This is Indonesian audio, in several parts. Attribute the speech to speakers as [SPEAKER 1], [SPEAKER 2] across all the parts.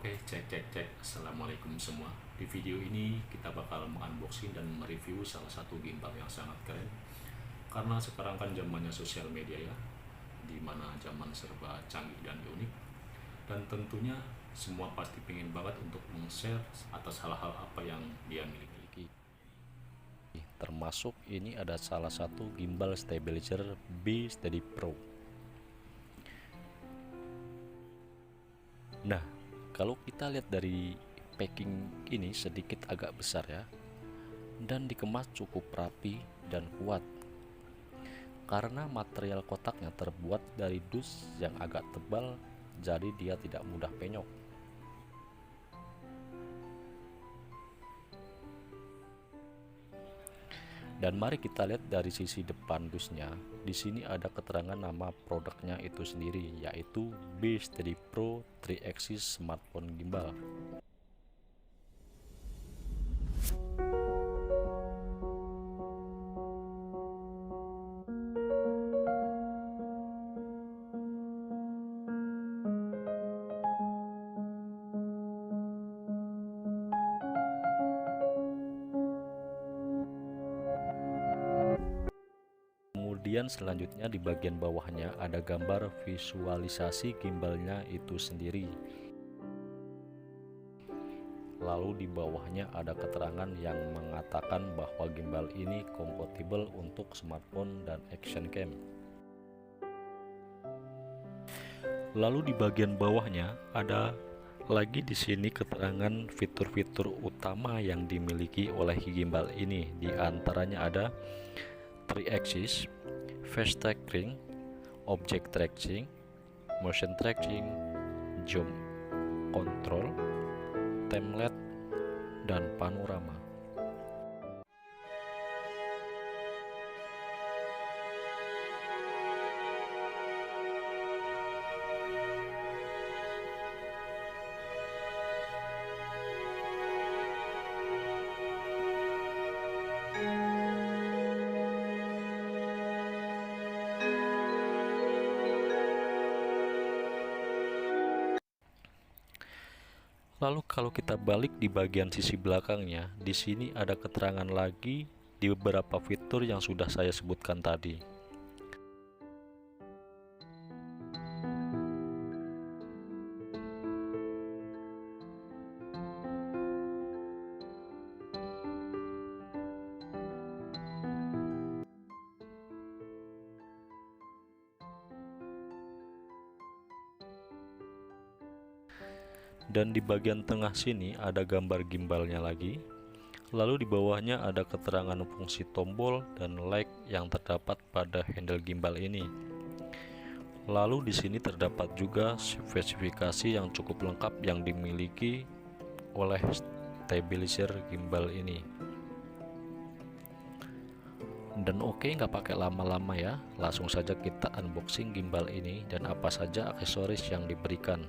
[SPEAKER 1] Oke, cek cek cek. Assalamualaikum semua. Di video ini kita bakal mengunboxing dan mereview salah satu gimbal yang sangat keren. Karena sekarang kan zamannya sosial media ya, dimana zaman serba canggih dan unik. Dan tentunya semua pasti pengen banget untuk meng-share atas hal-hal apa yang dia miliki.
[SPEAKER 2] Termasuk ini ada salah satu gimbal stabilizer B Steady Pro. Nah, kalau kita lihat dari packing ini sedikit agak besar ya, dan dikemas cukup rapi dan kuat karena material kotaknya terbuat dari dus yang agak tebal, jadi dia tidak mudah penyok. Dan mari kita lihat dari sisi depan dusnya. Di sini ada keterangan nama produknya itu sendiri, yaitu B Steady Pro 3 Axis Smartphone Gimbal. Kemudian selanjutnya di bagian bawahnya ada gambar visualisasi gimbalnya itu sendiri. Lalu di bawahnya ada keterangan yang mengatakan bahwa gimbal ini kompatibel untuk smartphone dan action cam. Lalu di bagian bawahnya ada lagi di sini keterangan fitur-fitur utama yang dimiliki oleh gimbal ini. Di antaranya ada 3 axis, face tracking, object tracking, motion tracking, zoom control, timelapse, dan panorama. Lalu kalau kita balik di bagian sisi belakangnya, di sini ada keterangan lagi di beberapa fitur yang sudah saya sebutkan tadi. Dan di bagian tengah sini ada gambar gimbalnya lagi. Lalu di bawahnya ada keterangan fungsi tombol dan like yang terdapat pada handle gimbal ini. Lalu di sini terdapat juga spesifikasi yang cukup lengkap yang dimiliki oleh stabilizer gimbal ini. Dan oke, nggak pakai lama-lama ya, langsung saja kita unboxing gimbal ini dan apa saja aksesoris yang diberikan.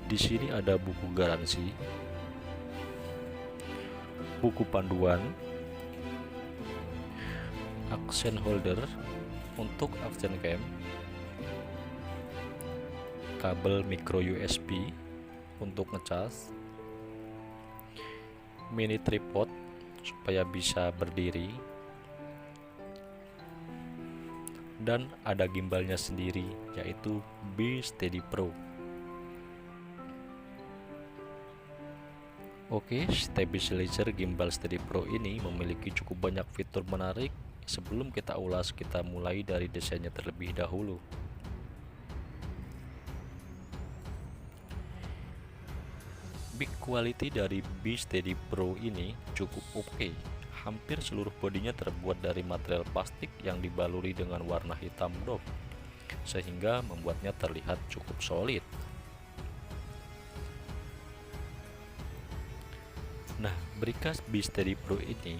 [SPEAKER 2] Di sini ada buku garansi, buku panduan, action holder untuk action cam, kabel micro USB untuk ngecas, mini tripod supaya bisa berdiri, dan ada gimbalnya sendiri yaitu B Steady Pro. Oke, stabilizer gimbal Steady Pro ini memiliki cukup banyak fitur menarik. Sebelum kita ulas, kita mulai dari desainnya terlebih dahulu. Big quality dari B-Steady Pro ini cukup oke. Hampir seluruh bodinya terbuat dari material plastik yang dibaluri dengan warna hitam doff, sehingga membuatnya terlihat cukup solid. Nah, Bricka B-Steady Pro ini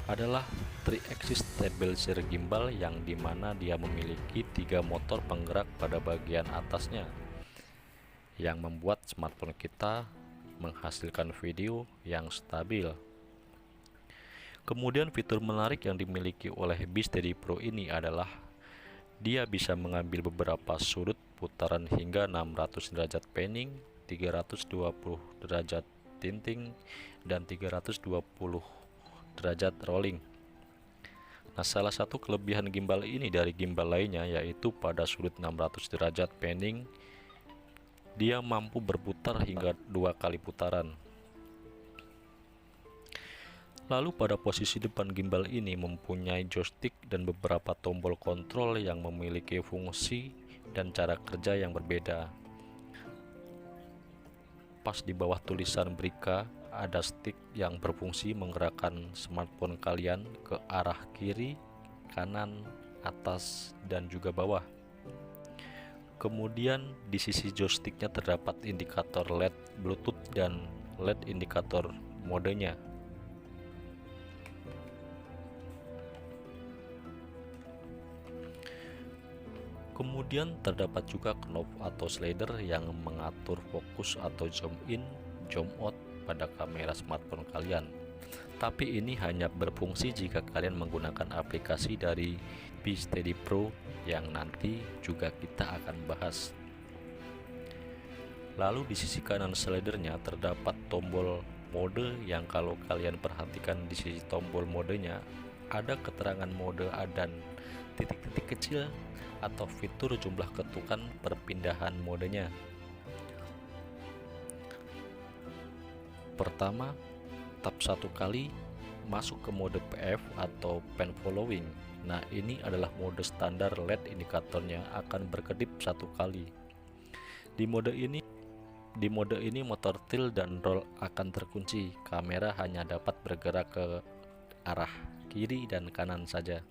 [SPEAKER 2] adalah 3-axis stabilizer gimbal yang dimana dia memiliki 3 motor penggerak pada bagian atasnya yang membuat smartphone kita menghasilkan video yang stabil. Kemudian fitur menarik yang dimiliki oleh B-Steady Pro ini adalah dia bisa mengambil beberapa sudut putaran hingga 600 derajat panning, 320 derajat tinting, dan 320 derajat rolling. Nah, salah satu kelebihan gimbal ini dari gimbal lainnya yaitu pada sudut 600 derajat panning dia mampu berputar hingga 2 kali putaran. Lalu pada posisi depan gimbal ini mempunyai joystick dan beberapa tombol kontrol yang memiliki fungsi dan cara kerja yang berbeda. Pas di bawah tulisan Bricka ada stick yang berfungsi menggerakkan smartphone kalian ke arah kiri, kanan, atas, dan juga bawah. Kemudian di sisi joysticknya terdapat indikator LED Bluetooth dan LED indikator modenya. Kemudian terdapat juga knob atau slider yang mengatur fokus atau zoom in, zoom out pada kamera smartphone kalian. Tapi ini hanya berfungsi jika kalian menggunakan aplikasi dari B-Steady Pro yang nanti juga kita akan bahas. Lalu di sisi kanan slidernya terdapat tombol mode yang kalau kalian perhatikan di sisi tombol modenya ada keterangan mode dan titik-titik kecil atau fitur jumlah ketukan perpindahan modenya. Pertama, tap 1 kali masuk ke mode PF atau pen following. Nah, ini adalah mode standar LED indikatornya akan berkedip 1 kali. Di mode ini motor tilt dan roll akan terkunci. Kamera hanya dapat bergerak ke arah kiri dan kanan saja.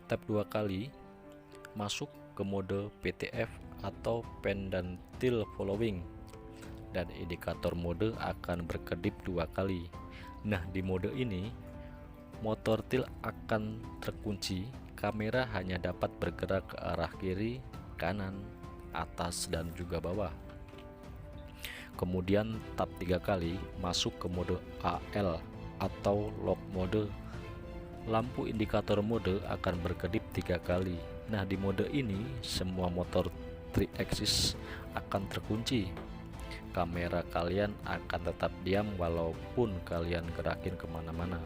[SPEAKER 2] Tap 2 kali masuk ke mode PTF atau pen dan tilt following dan indikator mode akan berkedip 2 kali. Nah, di mode ini motor tilt akan terkunci, kamera hanya dapat bergerak ke arah kiri, kanan, atas, dan juga bawah. Kemudian tap 3 kali masuk ke mode AL atau lock mode. Lampu indikator mode akan berkedip 3 kali. Nah, di mode ini semua motor 3-axis akan terkunci. Kamera kalian akan tetap diam walaupun kalian gerakin kemana-mana.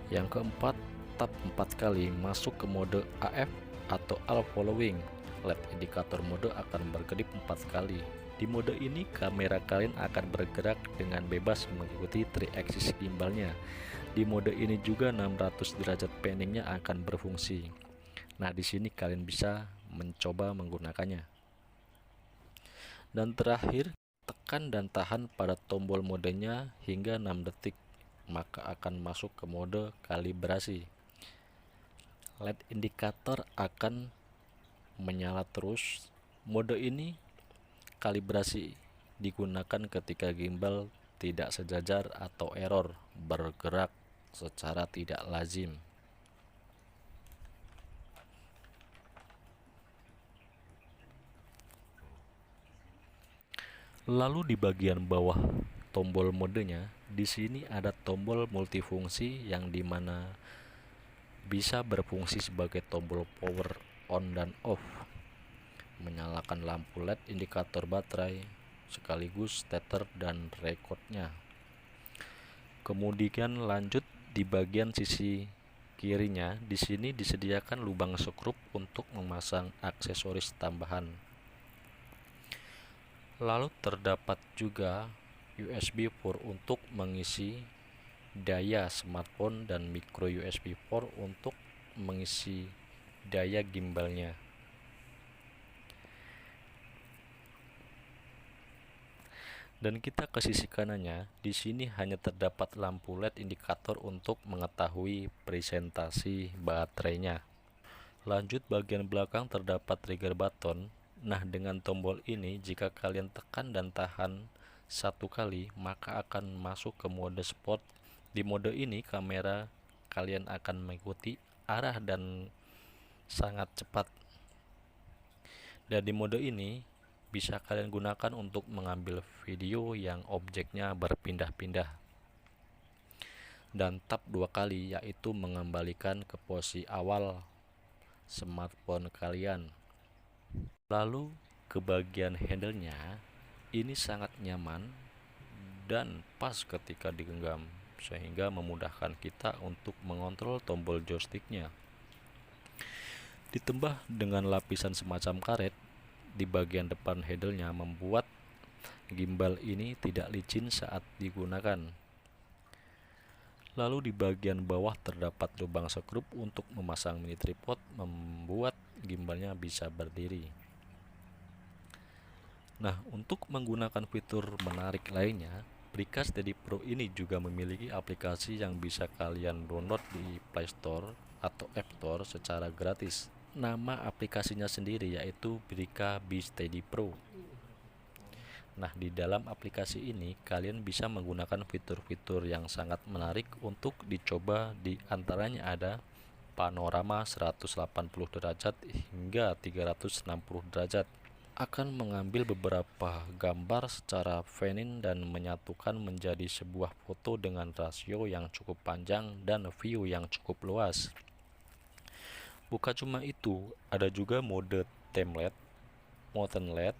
[SPEAKER 2] Yang keempat, tap 4 kali masuk ke mode AF atau all following. LED indikator mode akan berkedip 4 kali. Di mode ini kamera kalian akan bergerak dengan bebas mengikuti 3-axis gimbalnya. Di mode ini juga 600 derajat panningnya akan berfungsi. Nah, di sini kalian bisa mencoba menggunakannya. Dan terakhir, tekan dan tahan pada tombol modenya hingga 6 detik, maka akan masuk ke mode kalibrasi. LED indikator akan menyala terus. Mode ini kalibrasi digunakan ketika gimbal tidak sejajar atau error, bergerak secara tidak lazim. Lalu di bagian bawah tombol modenya, di sini ada tombol multifungsi yang dimana bisa berfungsi sebagai tombol power on dan off, menyalakan lampu LED indikator baterai, sekaligus tether dan recordnya. Kemudian lanjut di bagian sisi kirinya, di sini disediakan lubang skrup untuk memasang aksesoris tambahan. Lalu terdapat juga USB 4 untuk mengisi daya smartphone dan micro USB 4 untuk mengisi daya gimbalnya. Dan kita ke sisi kanannya, di sini hanya terdapat lampu LED indikator untuk mengetahui presentasi baterainya. Lanjut, bagian belakang terdapat trigger button. Nah, dengan tombol ini jika kalian tekan dan tahan satu kali, maka akan masuk ke mode sport. Di mode ini kamera kalian akan mengikuti arah dan sangat cepat. Dan di mode ini bisa kalian gunakan untuk mengambil video yang objeknya berpindah-pindah. Dan tap dua kali yaitu mengembalikan ke posisi awal smartphone kalian. Lalu ke bagian handle-nya, ini sangat nyaman dan pas ketika digenggam, sehingga memudahkan kita untuk mengontrol tombol joysticknya. Ditambah dengan lapisan semacam karet di bagian depan handle-nya membuat gimbal ini tidak licin saat digunakan. Lalu di bagian bawah terdapat lubang skrup untuk memasang mini tripod, membuat gimbalnya bisa berdiri. Nah, untuk menggunakan fitur menarik lainnya, Brica Steady Pro ini juga memiliki aplikasi yang bisa kalian download di Play Store atau App Store secara gratis. Nama aplikasinya sendiri yaitu Brica Steady Pro. Nah, di dalam aplikasi ini kalian bisa menggunakan fitur-fitur yang sangat menarik untuk dicoba. Di antaranya ada panorama 180 derajat hingga 360 derajat. Akan mengambil beberapa gambar secara framing dan menyatukan menjadi sebuah foto dengan rasio yang cukup panjang dan view yang cukup luas. Bukan cuma itu, ada juga mode template, mountain LED,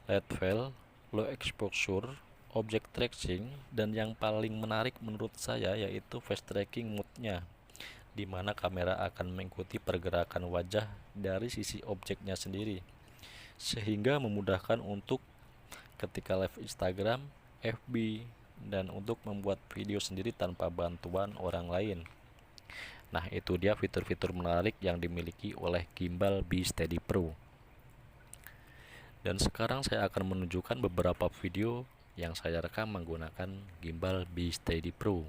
[SPEAKER 2] LED fill, low exposure, object tracking, dan yang paling menarik menurut saya yaitu face tracking mode-nya, di mana kamera akan mengikuti pergerakan wajah dari sisi objeknya sendiri, sehingga memudahkan untuk ketika live Instagram, FB, dan untuk membuat video sendiri tanpa bantuan orang lain. Nah, itu dia fitur-fitur menarik yang dimiliki oleh gimbal Steady Pro. Dan sekarang saya akan menunjukkan beberapa video yang saya rekam menggunakan gimbal Steady Pro.